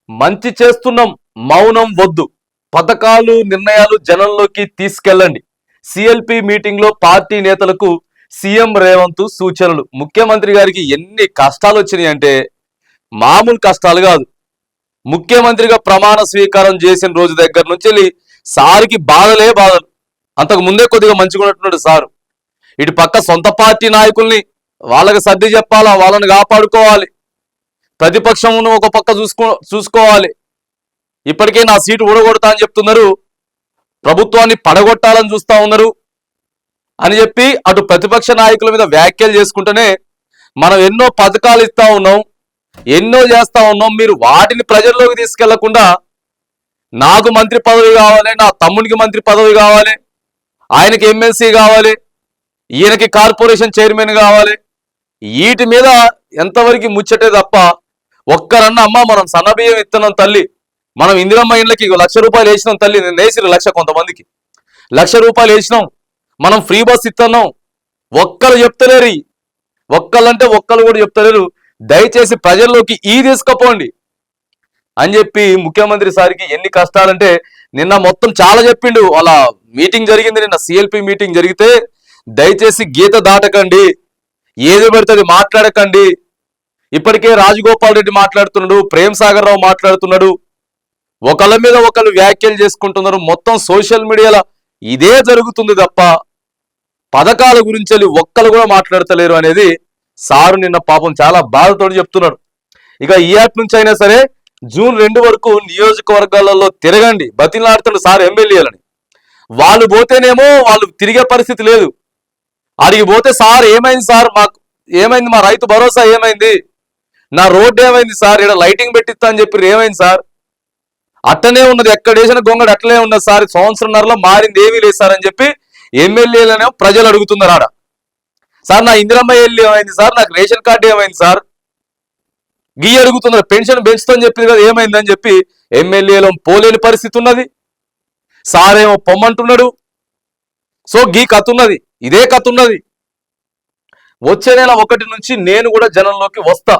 మంచి చేస్తున్నాం, మౌనం వద్దు, పథకాలు నిర్ణయాలు జనంలోకి తీసుకెళ్ళండి. సిఎల్పి మీటింగ్ లో పార్టీ నేతలకు సీఎం రేవంత్ సూచనలు. ముఖ్యమంత్రి గారికి ఎన్ని కష్టాలు వచ్చినాయి అంటే మామూలు కష్టాలు కాదు. ముఖ్యమంత్రిగా ప్రమాణ స్వీకారం చేసిన రోజు దగ్గర నుంచి సార్కి బాధలే బాధలు. అంతకు ముందే కొద్దిగా మంచిగా ఉన్నట్టున్నాడు సారు. ఇటు పక్క సొంత పార్టీ నాయకుల్ని వాళ్ళకి సర్ది చెప్పాలా, వాళ్ళని కాపాడుకోవాలి, ప్రతిపక్షంను ఒక పక్క చూసుకోవాలి. ఇప్పటికే నా సీటు ఊడగొడతా అని చెప్తున్నారు, ప్రభుత్వాన్ని పడగొట్టాలని చూస్తా ఉన్నారు అని చెప్పి అటు ప్రతిపక్ష నాయకుల మీద వ్యాఖ్యలు చేసుకుంటూనే మనం ఎన్నో పథకాలు ఇస్తా ఉన్నాం, ఎన్నో చేస్తా ఉన్నాం. మీరు వాటిని ప్రజల్లోకి తీసుకెళ్లకుండా నాకు మంత్రి పదవి కావాలి, నా తమ్మునికి మంత్రి పదవి కావాలి, ఆయనకి ఎమ్మెల్సీ కావాలి, ఈయనకి కార్పొరేషన్ చైర్మన్ కావాలి, వీటి మీద ఎంతవరకు ముచ్చటే తప్ప ఒక్కరన్నా అమ్మ మనం సన్నబియ్యం ఇస్తున్నాం తల్లి, మనం ఇందిరమ్మ ఇండ్లకి 1,00,000 రూపాయలు వేసినాం తల్లి, నేను వేసిన 1,00,000 కొంతమందికి 1,00,000 రూపాయలు వేసినాం, మనం ఫ్రీ బస్ ఇస్తున్నాం, ఒక్కరు చెప్తలేరు. ఒక్కళ్ళంటే ఒక్కరు కూడా చెప్తలేరు. దయచేసి ప్రజల్లోకి తీసుకుపోండి అని చెప్పి ముఖ్యమంత్రి సారికి ఎన్ని కష్టాలంటే నిన్న మొత్తం చాలా చెప్పిండు. వాళ్ళ మీటింగ్ జరిగింది నిన్న, సిఎల్పి మీటింగ్ జరిగితే దయచేసి గీత దాటకండి, ఏది పడుతుంది మాట్లాడకండి. ఇప్పటికే రాజగోపాల్ రెడ్డి మాట్లాడుతున్నాడు, ప్రేమ్ సాగర్ రావు మాట్లాడుతున్నాడు, ఒకళ్ళ మీద ఒకళ్ళు వ్యాఖ్యలు చేసుకుంటున్నారు. మొత్తం సోషల్ మీడియాలో ఇదే జరుగుతుంది తప్ప పథకాల గురించి ఒక్కరు కూడా మాట్లాడతలేరు అనేది సారు నిన్న పాపం చాలా బాధతో చెప్తున్నాడు. ఇక ఈ యాప్ నుంచి అయినా సరే జూన్ 2 వరకు నియోజకవర్గాలలో తిరగండి, బతిలాడుతున్నాడు సార్ ఎమ్మెల్యేలని. వాళ్ళు పోతేనేమో వాళ్ళు తిరిగే పరిస్థితి లేదు. అడిగి పోతే సార్ ఏమైంది సార్, మాకు ఏమైంది, మా రైతు భరోసా ఏమైంది, నా రోడ్డు ఏమైంది సార్, ఇక్కడ లైటింగ్ పెట్టిస్తా అని చెప్పి ఏమైంది సార్, అట్టనే ఉన్నది, ఎక్కడ వేసిన గొంగడు అట్లనే ఉన్నది సార్, సంవత్సరంన్నరలో మారింది ఏమీ లేదు సార్ అని చెప్పి ఎమ్మెల్యేలనే ప్రజలు అడుగుతున్నారు. ఆడ సార్ నా ఇందిరమ్మ ఇల్లు ఏమైంది సార్, నాకు రేషన్ కార్డు ఏమైంది సార్, గీ అడుగుతున్నారు. పెన్షన్ పెంచుతాని చెప్పింది కదా ఏమైందని చెప్పి ఎమ్మెల్యేలో పోలేని పరిస్థితి ఉన్నది. సారేమో పొమ్మంటున్నాడు. సో గీ కథ ఉన్నది, ఇదే కథ ఉన్నది. వచ్చే నెల 1 నుంచి నేను కూడా జనంలోకి వస్తా.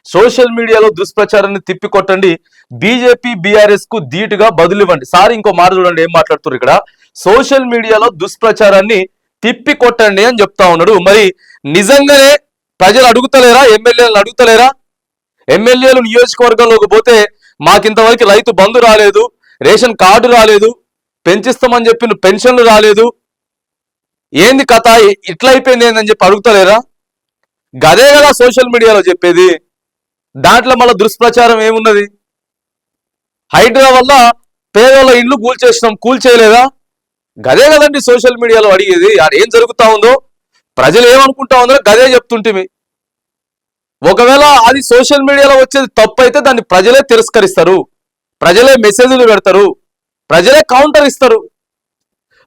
సోషల్ మీడియాలో దుష్ప్రచారాన్ని తిప్పికొట్టండి, బీజేపీ బీఆర్ఎస్ కు ధీటుగా బదులివ్వండి. సార్ ఇంకో మాట చూడండి ఏం మాట్లాడుతున్నారు ఇక్కడ, సోషల్ మీడియాలో దుష్ప్రచారాన్ని తిప్పికొట్టండి అని చెప్తా ఉన్నాడు. మరి నిజంగానే ప్రజలు అడుగుతలేరా, ఎమ్మెల్యేలను అడుగుతలేరా? ఎమ్మెల్యేలు నియోజకవర్గంలోకి పోతే మాకింతవరకు రైతు బంధు రాలేదు, రేషన్ కార్డు రాలేదు, పెంచిస్తామని చెప్పిన పెన్షన్లు రాలేదు, ఏంది కథ, ఇట్లా అయిపోయింది ఏందని చెప్పి అడుగుతలేరా? గదే కదా సోషల్ మీడియాలో చెప్పేది. దాంట్లో మళ్ళీ దుష్ప్రచారం ఏమున్నది? హైడ్రా వల్ల పేదోళ్ళ ఇండ్లు కూల్చేయలేదా? గదే కదండి సోషల్ మీడియాలో అడిగేది. ఏం జరుగుతా ఉందో ప్రజలు ఏమనుకుంటా ఉందో గదే చెప్తుంటే, ఒకవేళ అది సోషల్ మీడియాలో వచ్చేది తప్పు అయితే దాన్ని ప్రజలే తిరస్కరిస్తారు, ప్రజలే మెసేజ్లు పెడతారు, ప్రజలే కౌంటర్ ఇస్తారు.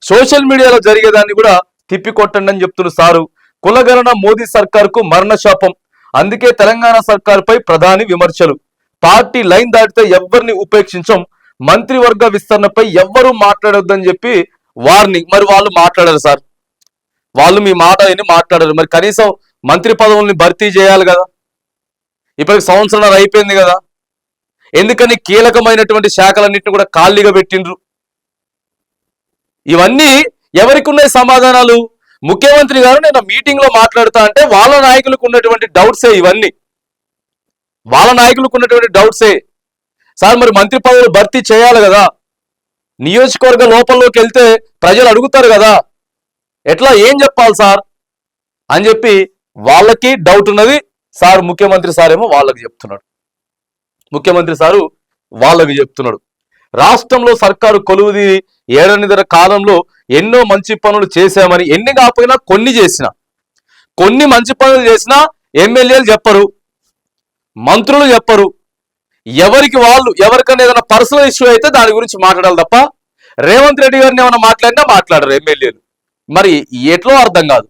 సోషల్ మీడియాలో జరిగేదాన్ని కూడా తిప్పికొట్టండి అని చెప్తున్నారు సారు. కులగణన మోదీ సర్కార్కు మరణ శాపం, అందుకే తెలంగాణ సర్కార్పై ప్రధాని విమర్శలు. పార్టీ లైన్ దాటితే ఎవరిని ఉపేక్షించం, మంత్రివర్గ విస్తరణపై ఎవ్వరూ మాట్లాడొద్దని చెప్పి వార్నింగ్. మరి వాళ్ళు మాట్లాడారు సార్, వాళ్ళు మీ మాట అని మాట్లాడారు. మరి కనీసం మంత్రి పదవుల్ని భర్తీ చేయాలి కదా, ఇప్పటికి సంవత్సరాలు అయిపోయింది కదా, ఎందుకని కీలకమైనటువంటి శాఖలన్నింటినీ కూడా ఖాళీగా పెట్టిండ్రు? ఇవన్నీ ఎవరికి ఉన్నాయి సమాధానాలు? ముఖ్యమంత్రి గారు నేను మీటింగ్ లో మాట్లాడుతా అంటే వాళ్ళ నాయకులకు ఉన్నటువంటి డౌట్సే ఇవన్నీ, వాళ్ళ నాయకులకు ఉన్నటువంటి డౌట్సే. సార్ మరి మంత్రి పదవులు భర్తీ చేయాలి కదా, నియోజకవర్గ లోపంలోకి వెళ్తే ప్రజలు అడుగుతారు కదా, ఎట్లా ఏం చెప్పాలి సార్ అని చెప్పి వాళ్ళకి డౌట్ ఉన్నది. సార్ ముఖ్యమంత్రి సార్ ఏమో వాళ్ళకి చెప్తున్నాడు, ముఖ్యమంత్రి సారు వాళ్ళకి చెప్తున్నాడు. రాష్ట్రంలో సర్కారు కొలువుది 7 కాలంలో ఎన్నో మంచి పనులు చేశామని, ఎన్ని కాకపోయినా కొన్ని మంచి పనులు చేసినా ఎమ్మెల్యేలు చెప్పరు, మంత్రులు చెప్పరు. ఎవరికి వాళ్ళు ఎవరికైనా ఏదైనా పర్సనల్ ఇష్యూ అయితే దాని గురించి మాట్లాడాలి తప్ప రేవంత్ రెడ్డి గారిని ఏమైనా మాట్లాడినా మాట్లాడరు ఎమ్మెల్యేలు. మరి ఎట్లో అర్థం కాదు.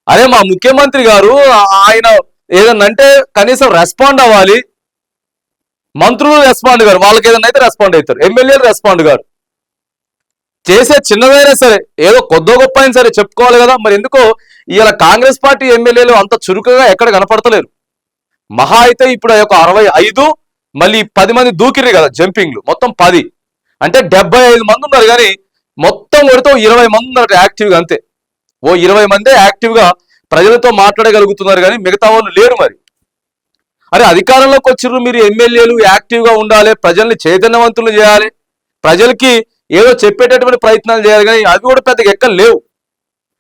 అదే మా ముఖ్యమంత్రి గారు ఆయన ఏదన్నంటే కనీసం రెస్పాండ్ అవ్వాలి, మంత్రులు రెస్పాండ్ గారు, వాళ్ళకి ఏదైనా అయితే రెస్పాండ్ అవుతారు, ఎమ్మెల్యేలు రెస్పాండ్ గారు. చేసే చిన్నదైనా సరే ఏదో కొద్దో గొప్ప అయినా సరే చెప్పుకోవాలి కదా. మరి ఎందుకో ఇలా కాంగ్రెస్ పార్టీ ఎమ్మెల్యేలు అంత చురుకుగా ఎక్కడ కనపడతలేరు. మహా అయితే ఇప్పుడు 65 మళ్ళీ 10 మంది దూకిర్రు కదా జంపింగ్లు, మొత్తం 10 అంటే 75 మంది ఉన్నారు. కానీ మొత్తం కొడితే 20 మంది ఉన్నారు యాక్టివ్గా, అంతే. ఓ 20 మందే యాక్టివ్గా ప్రజలతో మాట్లాడగలుగుతున్నారు, కానీ మిగతా వాళ్ళు లేరు. మరి అరే అధికారంలోకి వచ్చిర్రు మీరు, ఎమ్మెల్యేలు యాక్టివ్గా ఉండాలి, ప్రజల్ని చైతన్యవంతులు చేయాలి, ప్రజలకి ఏదో చెప్పేటటువంటి ప్రయత్నాలు చేయాలి, కానీ అవి కూడా పెద్దగా ఎక్కడ లేవు.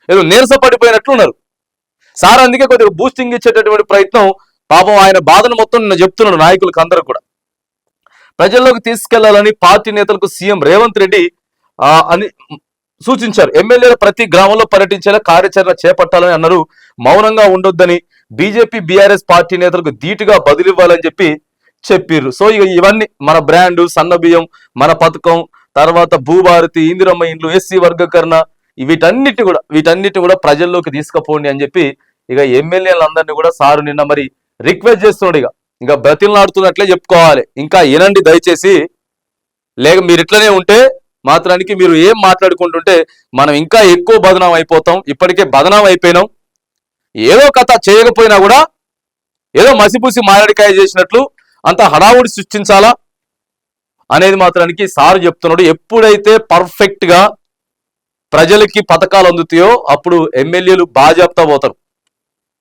ఏదో నీరస పడిపోయినట్లు ఉన్నారు సార్. అందుకే కొద్దిగా బూస్టింగ్ ఇచ్చేటటువంటి ప్రయత్నం, పాపం ఆయన బాధను మొత్తం నిన్న చెప్తున్నాడు నాయకులకు అందరూ కూడా. ప్రజల్లోకి తీసుకెళ్లాలని పార్టీ నేతలకు సీఎం రేవంత్ రెడ్డి అని సూచించారు. ఎమ్మెల్యేలు ప్రతి గ్రామంలో పర్యటించేలా కార్యాచరణ చేపట్టాలని అన్నారు. మౌనంగా ఉండొద్దని బీజేపీ బీఆర్ఎస్ పార్టీ నేతలకు ధీటుగా బదులివ్వాలని చెప్పిర్రు. సో ఇక ఇవన్నీ మన బ్రాండు, సన్న బియ్యం, మన పథకం, తర్వాత భూభారతి, ఇందిరమ్మ ఇండ్లు, ఎస్సీ వర్గీకరణ, వీటన్నిటి కూడా ప్రజల్లోకి తీసుకుపోండి అని చెప్పి ఇక ఎమ్మెల్యేలందరినీ కూడా సారు నిన్న మరి రిక్వెస్ట్ చేస్తున్నాడు. ఇక బ్రతిలాడుతున్నట్లే చెప్పుకోవాలి, ఇంకా వినండి దయచేసి, లేక మీరు ఇట్లనే ఉంటే మాత్రానికి మీరు ఏం మాట్లాడుకుంటుంటే మనం ఇంకా ఎక్కువ బదనాం అయిపోతాం. ఇప్పటికే బదనాం అయిపోయినాం. ఏదో కథ చేయకపోయినా కూడా ఏదో మసిపూసి మారడికాయ చేసినట్లు అంత హడావుడి సృష్టించాలా అనేది మాత్రానికి సారు చెప్తున్నాడు. ఎప్పుడైతే పర్ఫెక్ట్ గా ప్రజలకి పథకాలు అందుతాయో అప్పుడు ఎమ్మెల్యేలు బాజాప్తా పోతారు,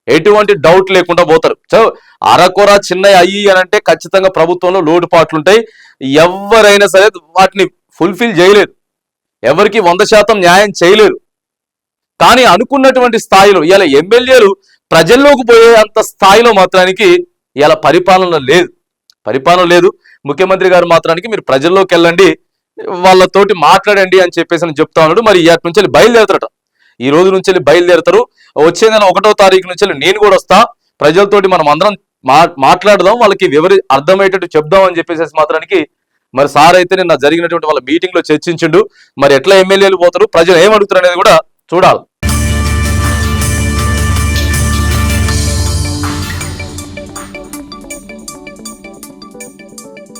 ఎటువంటి డౌట్ లేకుండా పోతారు. సో అరకొర చిన్న అయ్యి అని అంటే ఖచ్చితంగా ప్రభుత్వంలో లోటుపాట్లు ఉంటాయి. ఎవరైనా సరే వాటిని ఫుల్ఫిల్ చేయలేరు, ఎవరికి 100% న్యాయం చేయలేరు. కానీ అనుకున్నటువంటి స్థాయిలో ఇలా ఎమ్మెల్యేలు ప్రజల్లోకి పోయే అంత స్థాయిలో మాత్రానికి ఇలా పరిపాలన లేదు. ముఖ్యమంత్రి గారు మాత్రానికి మీరు ప్రజల్లోకి వెళ్ళండి, వాళ్ళతోటి మాట్లాడండి అని చెప్పేసి చెప్తా ఉన్నాడు. మరి ఇటు నుంచి వెళ్ళి బయలుదేరుతారట, ఈ రోజు నుంచి వెళ్ళి బయలుదేరుతారు. వచ్చే నెల 1వ తారీఖు నుంచి వెళ్ళి నేను కూడా వస్తా, ప్రజలతోటి మనం అందరం మాట్లాడదాం, వాళ్ళకి అర్థమయ్యేటట్టు చెప్దాం అని చెప్పేసి మాత్రానికి మరి సార్ అయితే నిన్న జరిగినటువంటి వాళ్ళ మీటింగ్ లో చర్చించిండు. మరి ఎట్లా ఎమ్మెల్యేలు పోతారు, ప్రజలు ఏమడుగుతారు అనేది కూడా చూడాలి.